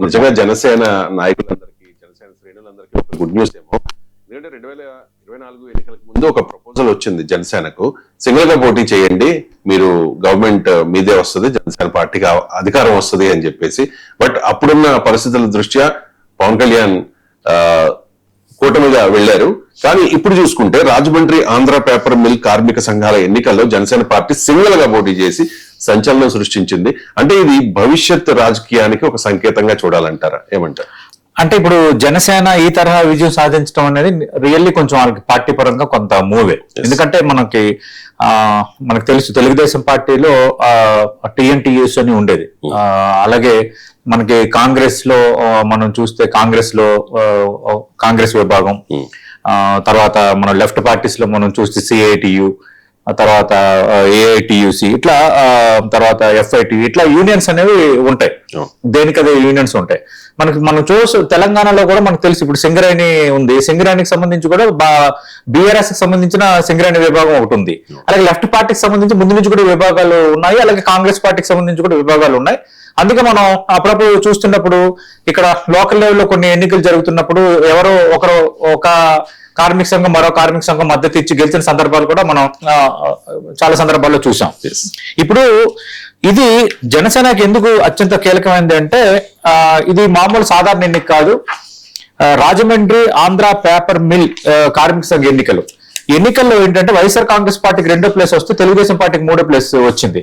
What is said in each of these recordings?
నిజంగా జనసేన నాయకులందరికీ, జనసేన శ్రేణులందరికీ ఒక గుడ్ న్యూస్ ఏమో. ఎందుకంటే 2024 ఎన్నికలకు ముందు ఒక ప్రపోజల్ వచ్చింది జనసేనకు, సింగిల్ గా పోటీ చేయండి, మీరు గవర్నమెంట్ మీదే వస్తుంది, జనసేన పార్టీకి అధికారం వస్తుంది అని చెప్పేసి. బట్ అప్పుడున్న పరిస్థితుల దృష్ట్యా పవన్ కళ్యాణ్ కూటమిగా వెళ్లారు. కానీ ఇప్పుడు చూసుకుంటే రాజమండ్రి ఆంధ్ర పేపర్ మిల్ కార్మిక సంఘాల ఎన్నికల్లో జనసేన పార్టీ సింగిల్ గా పోటీ చేసి సంచలనం సృష్టించింది. అంటే ఇది భవిష్యత్ రాజకీయానికి ఒక సంకేతంగా చూడాలంటారా, ఏమంటారు? అంటే ఇప్పుడు జనసేన ఈ తరహా విజయం సాధించడం అనేది రియల్లీ కొంచెం వాళ్ళకి పార్టీ పరంగా కొంత మూవే. ఎందుకంటే మనకు తెలుసు తెలుగుదేశం పార్టీలో టీఎన్టీయూస్ అని ఉండేది. అలాగే మనకి కాంగ్రెస్ లో మనం చూస్తే కాంగ్రెస్ విభాగం, తర్వాత మన లెఫ్ట్ పార్టీస్ లో మనం చూస్తే సిఐటియు, తర్వాత ఏఐటియుసి, ఇట్లా తర్వాత ఎఫ్ఐటి, ఇట్లా యూనియన్స్ అనేవి ఉంటాయి. దేనికదే యూనియన్స్ ఉంటాయి. మనం తెలంగాణలో కూడా మనకు తెలుసు ఇప్పుడు సింగరేణి ఉంది. సింగరేణికి సంబంధించి కూడా బీఆర్ఎస్ కి సంబంధించిన సింగరేణి విభాగం ఒకటి ఉంది. అలాగే లెఫ్ట్ పార్టీకి సంబంధించి ముందు నుంచి కూడా విభాగాలు ఉన్నాయి. అలాగే కాంగ్రెస్ పార్టీకి సంబంధించి కూడా విభాగాలు ఉన్నాయి. అందుకే మనం అప్పుడప్పుడు చూస్తున్నప్పుడు ఇక్కడ లోకల్ లెవెల్లో కొన్ని ఎన్నికలు జరుగుతున్నప్పుడు ఎవరో ఒక కార్మిక సంఘం మరో కార్మిక సంఘం మద్దతు ఇచ్చి గెలిచిన సందర్భాలు కూడా మనం చాలా సందర్భాల్లో చూసాం. ఇప్పుడు ఇది జనసేనకి ఎందుకు అత్యంత కీలకమైనది అంటే ఇది మామూలు సాధారణ ఎన్నిక కాదు. రాజమండ్రి ఆంధ్ర పేపర్ మిల్ కార్మిక సంఘ ఎన్నికల్లో ఏంటంటే వైఎస్ఆర్ కాంగ్రెస్ పార్టీకి 2వ ప్లేస్ వస్తే తెలుగుదేశం పార్టీకి 3వ ప్లేస్ వచ్చింది.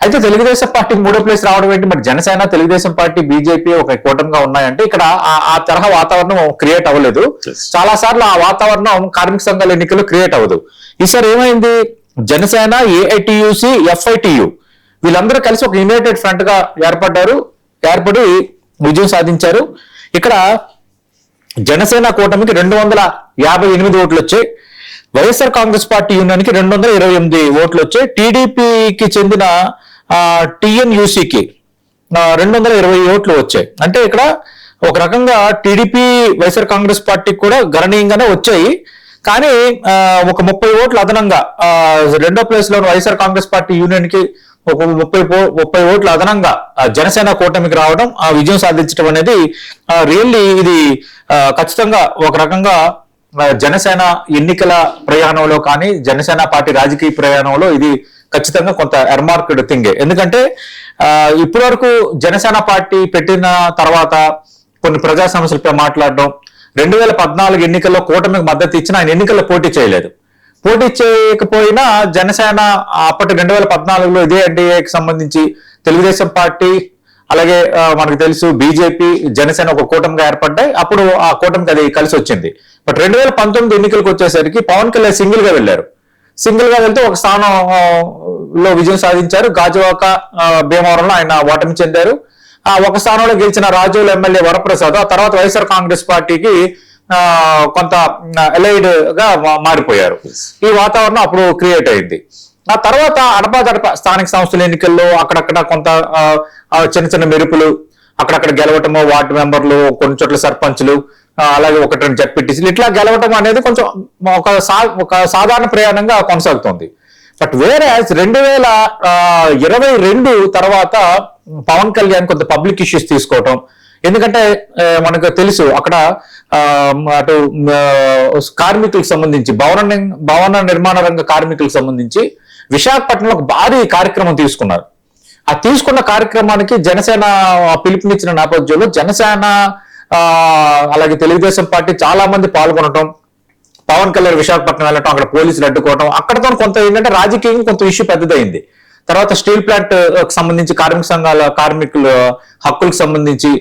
అయితే తెలుగుదేశం పార్టీకి 3వ ప్లేస్ రావడం ఏంటి, మరి జనసేన, తెలుగుదేశం పార్టీ, బీజేపీ ఒక కూటమిగా ఉన్నాయంటే ఇక్కడ ఆ తరహా వాతావరణం క్రియేట్ అవ్వలేదు. చాలా సార్లు ఆ వాతావరణం కార్మిక సంఘాల ఎన్నికలు క్రియేట్ అవ్వదు. ఈసారి ఏమైంది, జనసేన, ఏఐటియుసి, ఎఫ్ఐటియు వీళ్ళందరూ కలిసి ఒక యునైటెడ్ ఫ్రంట్ గా ఏర్పడి విజయం సాధించారు. ఇక్కడ జనసేన కూటమికి 258 ఓట్లు వచ్చాయి. వైఎస్ఆర్ కాంగ్రెస్ పార్టీ యూనియన్కి 228 ఓట్లు వచ్చాయి. టీడీపీకి చెందిన టిఎన్యూసికి 220 ఓట్లు వచ్చాయి. అంటే ఇక్కడ ఒక రకంగా టీడీపీ వైఎస్ఆర్ కాంగ్రెస్ పార్టీకి కూడా గణనీయంగానే వచ్చాయి. కానీ ఒక 30 ఓట్లు అదనంగా 2వ ప్లేస్ లో వైఎస్ఆర్ కాంగ్రెస్ పార్టీ యూనియన్ కి ఒక 30 ఓట్లు అదనంగా జనసేన కూటమికి రావడం, ఆ విజయం సాధించడం అనేది రియల్లీ ఇది ఖచ్చితంగా ఒక రకంగా జనసేన ఎన్నికల ప్రయాణంలో కానీ జనసేన పార్టీ రాజకీయ ప్రయాణంలో ఇది ఖచ్చితంగా కొంత ఎర్మార్క్డ్ థింగే. ఎందుకంటే ఇప్పటి వరకు జనసేన పార్టీ పెట్టిన తర్వాత కొన్ని ప్రజా సమస్యలపై మాట్లాడడం, 2014 ఎన్నికల్లో కూటమికి మద్దతు ఇచ్చిన ఆయన ఎన్నికల్లో పోటీ చేయలేదు. పోటీ చేయకపోయినా జనసేన అప్పటి 2014లో ఇదే ఎన్డీఏకి సంబంధించి తెలుగుదేశం పార్టీ అలాగే మనకు తెలుసు బీజేపీ, జనసేన ఒక కూటమిగా ఏర్పడ్డాయి. అప్పుడు ఆ కూటమికి అది కలిసి వచ్చింది. బట్ 2019 ఎన్నికలకు వచ్చేసరికి పవన్ కళ్యాణ్ సింగిల్ గా వెళ్తే ఒక స్థానంలో విజయం సాధించారు. గాజువాక, భీమవరంలో ఆయన ఓటమి చెందారు. ఒక స్థానంలో గెలిచిన రాజోలు ఎమ్మెల్యే వరప్రసాద్ ఆ తర్వాత వైఎస్ఆర్ కాంగ్రెస్ పార్టీకి కొంత ఎలైడ్ గా మారిపోయారు. ఈ వాతావరణం అప్పుడు క్రియేట్ అయింది. ఆ తర్వాత అడపాదడప స్థానిక సంస్థల ఎన్నికల్లో అక్కడక్కడ కొంత చిన్న చిన్న మెరుపులు, అక్కడక్కడ గెలవటము, వార్డు మెంబర్లు, కొన్ని చోట్ల సర్పంచ్లు, అలాగే 1-2 జడ్పీటీసీలు ఇట్లా గెలవటం అనేది కొంచెం ఒక సాధారణ ప్రయాణంగా కొనసాగుతోంది. బట్ వేరే 2022 తర్వాత పవన్ కళ్యాణ్ కొంత పబ్లిక్ ఇష్యూస్ తీసుకోవటం. ఎందుకంటే మనకు తెలుసు అక్కడ అటు కార్మికులకు సంబంధించి భవన నిర్మాణ రంగ కార్మికులకు సంబంధించి విశాఖపట్నంలో ఒక భారీ కార్యక్రమం తీసుకున్నారు. ఆ తీసుకున్న కార్యక్రమానికి జనసేన పిలుపునిచ్చిన నేపథ్యంలో జనసేన అలాగే తెలుగుదేశం పార్టీ చాలా మంది పాల్గొనటం, పవన్ కళ్యాణ్ విశాఖపట్నం వెళ్ళటం, అక్కడ పోలీసులు అడ్డుకోవటం, అక్కడతో కొంత ఏంటంటే రాజకీయంగా కొంత ఇష్యూ పెద్దదైంది. తర్వాత స్టీల్ ప్లాంట్ సంబంధించి కార్మికుల హక్కులకు సంబంధించి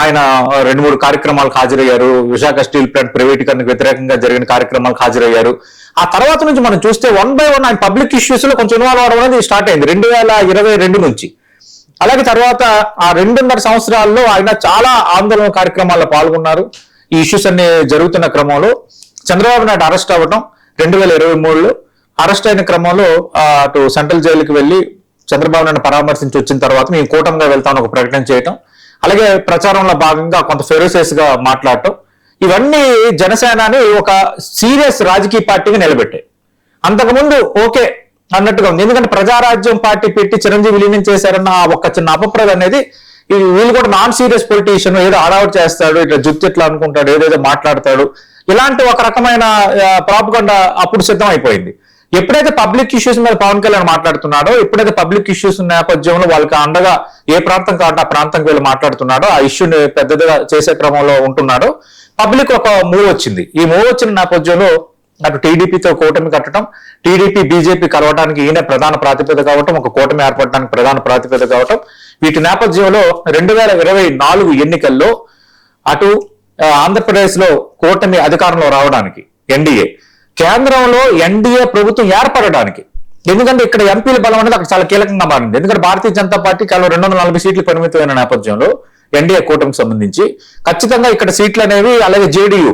ఆయన 2-3 కార్యక్రమాలకు హాజరయ్యారు. విశాఖ స్టీల్ ప్లాంట్ ప్రైవేటీకరణకు వ్యతిరేకంగా జరిగిన కార్యక్రమాలకు హాజరయ్యారు. ఆ తర్వాత నుంచి మనం చూస్తే 1 by 1 ఆయన పబ్లిక్ ఇష్యూస్ లో కొంచెం ఇన్వాల్వ్ అవడం అనేది స్టార్ట్ అయింది 2022 నుంచి. అలాగే తర్వాత ఆ 2.5 సంవత్సరాల్లో ఆయన చాలా ఆందోళన కార్యక్రమాల్లో పాల్గొన్నారు. ఈ ఇష్యూస్ అన్ని జరుగుతున్న క్రమంలో చంద్రబాబు నాయుడు అరెస్ట్ అవ్వడం 2023లో, అరెస్ట్ అయిన క్రమంలో అటు సెంట్రల్ జైలుకి వెళ్లి చంద్రబాబు నాయుడు పరామర్శించి వచ్చిన తర్వాత మేము కూటమిగా వెళ్తామని ఒక ప్రకటన చేయటం, అలాగే ప్రచారంలో భాగంగా కొంత ఫెరోసియస్ గా మాట్లాడటం, ఇవన్నీ జనసేనని ఒక సీరియస్ రాజకీయ పార్టీగా నిలబెట్టాయి. అంతకుముందు ఓకే అన్నట్టుగా ఉంది. ఎందుకంటే ప్రజారాజ్యం పార్టీ పెట్టి చిరంజీవి విలీనం చేశారన్న ఒక చిన్న అపప్రద అనేది వీళ్ళు కూడా నాన్ సీరియస్ పొలిటీషియన్, ఏదో అడౌట్ చేస్తాడు, ఇట్లా జుత్తు ఇట్లా అనుకుంటాడు, ఏదేదో మాట్లాడతాడు, ఇలాంటి ఒక రకమైన ప్రాపగండా అప్పుడు సిద్ధం అయిపోయింది. ఎప్పుడైతే పబ్లిక్ ఇష్యూస్ మీద పవన్ కళ్యాణ్ మాట్లాడుతున్నాడో, ఎప్పుడైతే పబ్లిక్ ఇష్యూస్ నేపథ్యంలో వాళ్ళకి అండగా ఏ ప్రాంతం కాబట్టి ఆ ప్రాంతంకి వెళ్ళి మాట్లాడుతున్నాడో, ఆ ఇష్యూని పెద్దదిగా చేసే క్రమంలో ఉంటున్నాడో, పబ్లిక్ ఒక మూవ్ వచ్చింది. ఈ మూవ్ వచ్చిన నేపథ్యంలో అటు టీడీపీతో కూటమి కట్టడం, టీడీపీ బీజేపీ కలవడానికి ఈయన ప్రధాన ప్రాతిపదిక కావటం, ఒక కూటమి ఏర్పడడానికి ప్రధాన ప్రాతిపదిక కావటం, వీటి నేపథ్యంలో 2024 ఎన్నికల్లో అటు ఆంధ్రప్రదేశ్ లో కూటమి అధికారంలో రావడానికి, ఎన్డీఏ కేంద్రంలో ఎన్డీఏ ప్రభుత్వం ఏర్పడడానికి, ఎందుకంటే ఇక్కడ ఎంపీల బలం అనేది అక్కడ చాలా కీలకంగా మారింది. ఎందుకంటే భారతీయ జనతా పార్టీ కేవలం 240 సీట్లు పరిమితమైన నేపథ్యంలో ఎన్డీఏ కూటమికి సంబంధించి ఖచ్చితంగా ఇక్కడ సీట్లు అనేవి, అలాగే జేడీయూ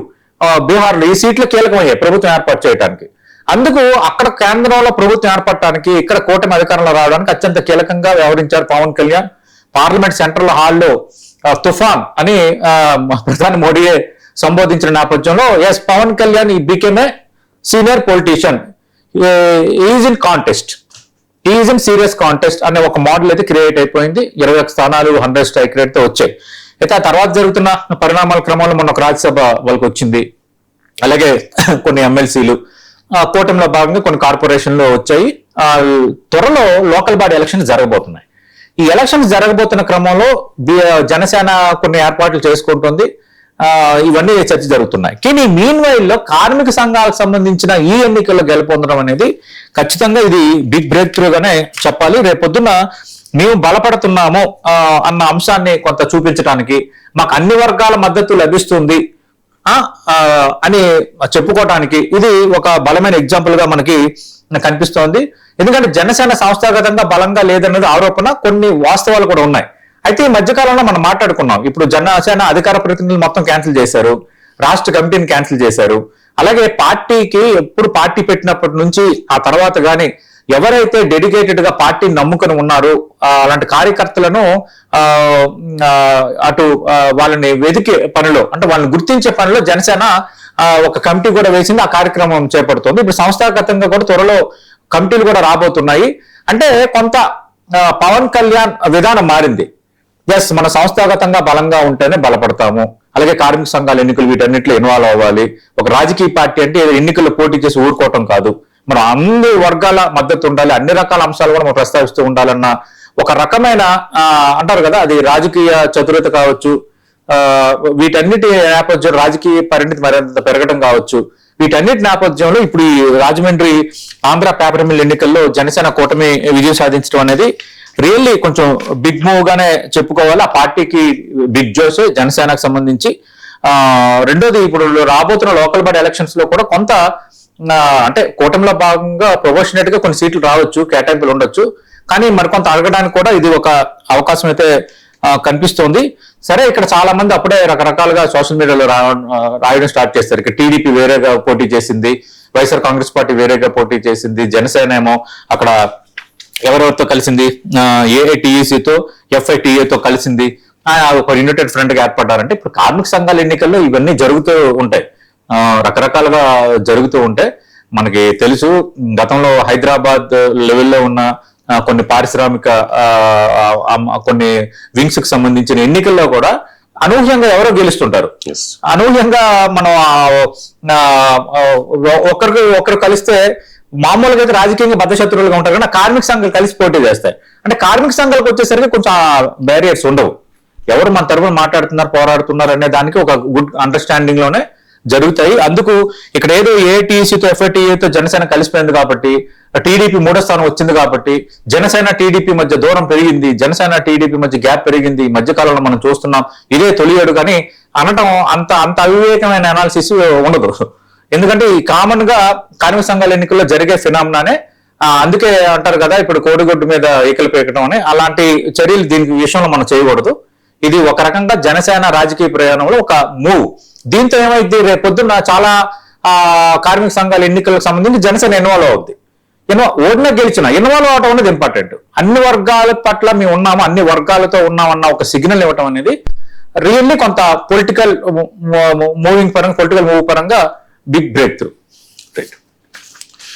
బీహార్ లో ఈ సీట్లు కీలకమయ్యాయి ప్రభుత్వం ఏర్పాటు చేయడానికి. అందుకు అక్కడ కేంద్రంలో ప్రభుత్వం ఏర్పడటానికి, ఇక్కడ కూటమి అధికారంలో రావడానికి అత్యంత కీలకంగా వ్యవహరించారు పవన్ కళ్యాణ్. పార్లమెంట్ సెంట్రల్ హాల్లో తుఫాన్ అని ప్రధాని మోడీయే సంబోధించిన నేపథ్యంలో yes Pawan Kalyan he became a senior politician, is in contest, is in serious contest అనే ఒక మోడల్ అయితే క్రియేట్ అయిపోయింది. 21 స్థానాలు 100 స్ట్రైక్ రేట్ తో వచ్చాయి. అయితే ఆ తర్వాత జరుగుతున్న పరిణామాల క్రమంలో మొన్న ఒక రాజ్యసభ వాళ్ళకి వచ్చింది, అలాగే కొన్ని ఎమ్మెల్సీలు, కూటమిలో భాగంగా కొన్ని కార్పొరేషన్లు వచ్చాయి. త్వరలో లోకల్ బాడీ ఎలక్షన్స్ జరగబోతున్నాయి. ఈ ఎలక్షన్స్ జరగబోతున్న క్రమంలో జనసేన కొన్ని ఏర్పాట్లు చేసుకుంటుంది. ఇవన్నీ చర్చ జరుగుతున్నాయి. కానీ మీన్ వైల్ లో కార్మిక సంఘాలకు సంబంధించిన ఈ ఎన్నికల్లో గెలుపొందడం అనేది ఖచ్చితంగా ఇది బిగ్ బ్రేక్ త్రూ గానే చెప్పాలి. రేపొద్దున మేము బలపడుతున్నాము అన్న అంశాన్ని కొంత చూపించడానికి, మాకు అన్ని వర్గాల మద్దతు లభిస్తుంది అని చెప్పుకోవడానికి ఇది ఒక బలమైన ఎగ్జాంపుల్ గా మనకి కనిపిస్తోంది. ఎందుకంటే జనసేన సంస్థాగతంగా బలంగా లేదన్నది ఆరోపణ, కొన్ని వాస్తవాలు కూడా ఉన్నాయి. అయితే ఈ మధ్యకాలంలో మనం మాట్లాడుకున్నాం, ఇప్పుడు జనసేన అధికార ప్రతినిధులు మొత్తం క్యాన్సిల్ చేశారు, రాష్ట్ర కమిటీని క్యాన్సిల్ చేశారు. అలాగే పార్టీకి ఎప్పుడు పార్టీ పెట్టినప్పటి నుంచి ఆ తర్వాత గాని ఎవరైతే డెడికేటెడ్ గా పార్టీని నమ్ముకొని ఉన్నారో అలాంటి కార్యకర్తలను అటు వాళ్ళని వెతికే పనిలో, అంటే వాళ్ళని గుర్తించే పనిలో జనసేన ఒక కమిటీ కూడా వేసింది, ఆ కార్యక్రమం చేపడుతుంది. ఇప్పుడు సంస్థాగతంగా కూడా త్వరలో కమిటీలు కూడా రాబోతున్నాయి. అంటే కొంత పవన్ కళ్యాణ్ విధానం మారింది. ఎస్ మన సంస్థాగతంగా బలంగా ఉంటేనే బలపడతాము, అలాగే కార్మిక సంఘాల ఎన్నికలు వీటన్నిటిలో ఇన్వాల్వ్ అవ్వాలి. ఒక రాజకీయ పార్టీ అంటే ఎన్నికల్లో పోటీ చేసి ఊరుకోవటం కాదు, మనం అన్ని వర్గాల మద్దతు ఉండాలి, అన్ని రకాల అంశాలు కూడా మనం ప్రస్తావిస్తూ ఉండాలన్న ఒక రకమైన అంటారు కదా, అది రాజకీయ చతురత కావచ్చు, వీటన్నిటి నేపథ్యం రాజకీయ పరిణితి మరింత పెరగడం కావచ్చు, వీటన్నిటి నేపథ్యంలో ఇప్పుడు ఈ రాజమండ్రి ఆంధ్ర పేపర్ మిల్ ఎన్నికల్లో జనసేన కూటమి విజయం సాధించడం అనేది రియల్లీ కొంచెం బిగ్ మూవ్ గానే చెప్పుకోవాలి. ఆ పార్టీకి బిగ్ జోస్ జనసేనకు సంబంధించి. రెండోది ఇప్పుడు రాబోతున్న లోకల్ బాడీ ఎలక్షన్స్ లో కూడా కొంత అంటే కూటమిలో భాగంగా ప్రొపోర్షనేట్ గా కొన్ని సీట్లు రావచ్చు, కేటాయింపులు ఉండొచ్చు, కానీ మరికొంత అడగడానికి కూడా ఇది ఒక అవకాశం అయితే కనిపిస్తోంది. సరే, ఇక్కడ చాలా మంది అప్పుడే రకరకాలుగా సోషల్ మీడియాలో రాయడం స్టార్ట్ చేస్తారు. ఇక్కడ టీడీపీ వేరేగా పోటీ చేసింది, వైఎస్ఆర్ కాంగ్రెస్ పార్టీ వేరేగా పోటీ చేసింది, జనసేన ఏమో అక్కడ ఎవరెవరితో కలిసింది, ఏఐటీయూసీతో ఎఫ్ఐటీఏతో కలిసింది, ఒక యునైటెడ్ ఫ్రంట్ గా ఏర్పడ్డారంటే ఇప్పుడు కార్మిక సంఘాల ఎన్నికల్లో ఇవన్నీ జరుగుతూ ఉంటాయి, రకరకాలుగా జరుగుతూ ఉంటాయి. మనకి తెలుసు గతంలో హైదరాబాద్ లెవెల్లో ఉన్న కొన్ని పారిశ్రామిక కొన్ని వింగ్స్ కి సంబంధించిన ఎన్నికల్లో కూడా అనూహ్యంగా ఎవరో గెలుస్తుంటారు. అనూహ్యంగా మనం ఒకరు కలిస్తే మామూలుగా అయితే రాజకీయంగా బద్ద శత్రువులుగా ఉంటారు, కానీ కార్మిక సంఘాలు కలిసి పోటీ చేస్తాయి. అంటే కార్మిక సంఘాలకు వచ్చేసరికి కొంచెం బ్యారియర్స్ ఉండవు, ఎవరు మన తరఫున మాట్లాడుతున్నారు పోరాడుతున్నారు అనే దానికి ఒక గుడ్ అండర్స్టాండింగ్ లోనే జరుగుతాయి. అందుకు ఇక్కడ ఏదో ఏటీసీతో ఎఫ్ఐటీఏతో జనసేన కలిసిపోయింది కాబట్టి, టీడీపీ 3వ స్థానం వచ్చింది కాబట్టి జనసేన టీడీపీ మధ్య దూరం పెరిగింది, జనసేన టీడీపీ మధ్య గ్యాప్ పెరిగింది ఈ మధ్య కాలంలో మనం చూస్తున్నాం, ఇదే తొలియేడు కానీ అనటం అంత అవివేకమైన అనాలిసిస్ ఉండదు. ఎందుకంటే ఈ కామన్ గా కార్మిక సంఘాల ఎన్నికల్లో జరిగే ఫినామినానే, అందుకే అంటారు కదా ఇప్పుడు కోడిగుడ్డు మీద ఈకలు పీకడం అని, అలాంటి చర్యలు దీనికి విషయంలో మనం చేయకూడదు. ఇది ఒక రకంగా జనసేన రాజకీయ ప్రయాణంలో ఒక మూవ్. దీంతో ఏమైంది, రేపొద్దున చాలా కార్మిక సంఘాల ఎన్నికలకు సంబంధించి జనసేన ఇన్వాల్వ్ అవుద్ది. ఓడినా గెలిచిన ఇన్వాల్వ్ అవడం అనేది ఇంపార్టెంట్. అన్ని వర్గాల పట్ల మేము ఉన్నాము, అన్ని వర్గాలతో ఉన్నామన్న ఒక సిగ్నల్ ఇవ్వటం అనేది రియల్లీ కొంత పొలిటికల్ మూవింగ్ పరంగా, పొలిటికల్ మూవ్ పరంగా బిగ్ బ్రేక్ త్రూ.